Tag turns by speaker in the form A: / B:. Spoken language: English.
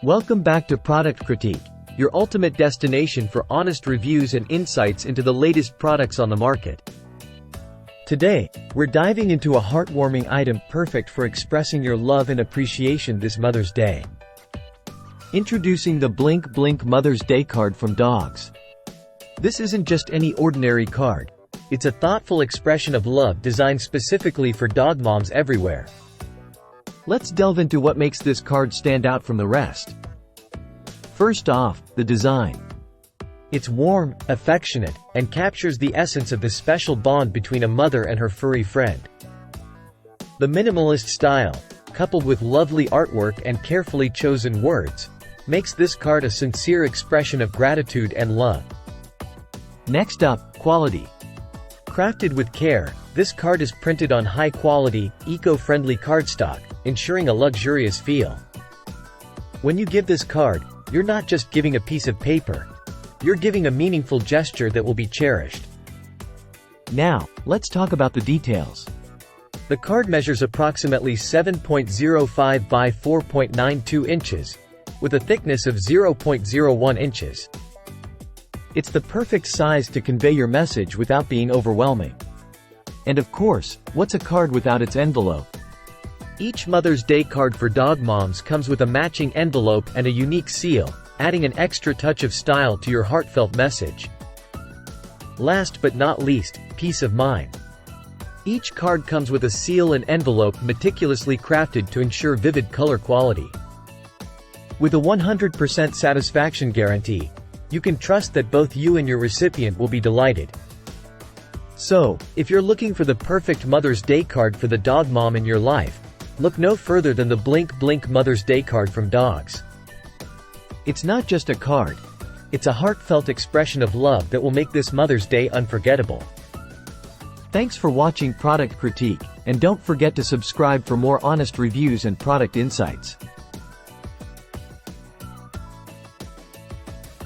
A: Welcome back to Product Critique, your ultimate destination for honest reviews and insights into the latest products on the market. Today, we're diving into a heartwarming item perfect for expressing your love and appreciation this Mother's Day. Introducing the BlinkBlink Mother's Day card from Dogs. This isn't just any ordinary card. It's a thoughtful expression of love designed specifically for dog moms everywhere. Let's delve into what makes this card stand out from the rest. First off, the design. It's warm, affectionate, and captures the essence of the special bond between a mother and her furry friend. The minimalist style, coupled with lovely artwork and carefully chosen words, makes this card a sincere expression of gratitude and love. Next up, quality. Crafted with care, this card is printed on high-quality, eco-friendly cardstock, ensuring a luxurious feel. When you give this card, you're not just giving a piece of paper. You're giving a meaningful gesture that will be cherished. Now, let's talk about the details. The card measures approximately 7.05 by 4.92 inches, with a thickness of 0.01 inches. It's the perfect size to convey your message without being overwhelming. And of course, what's a card without its envelope? Each Mother's Day card for dog moms comes with a matching envelope and a unique seal, adding an extra touch of style to your heartfelt message. Last but not least, peace of mind. Each card comes with a seal and envelope meticulously crafted to ensure vivid color quality. With a 100% satisfaction guarantee, you can trust that both you and your recipient will be delighted. So, if you're looking for the perfect Mother's Day card for the dog mom in your life, look no further than the BlinkBlink Mother's Day card from Dogs. It's not just a card. It's a heartfelt expression of love that will make this Mother's Day unforgettable. Thanks for watching Product Critique, and don't forget to subscribe for more honest reviews and product insights.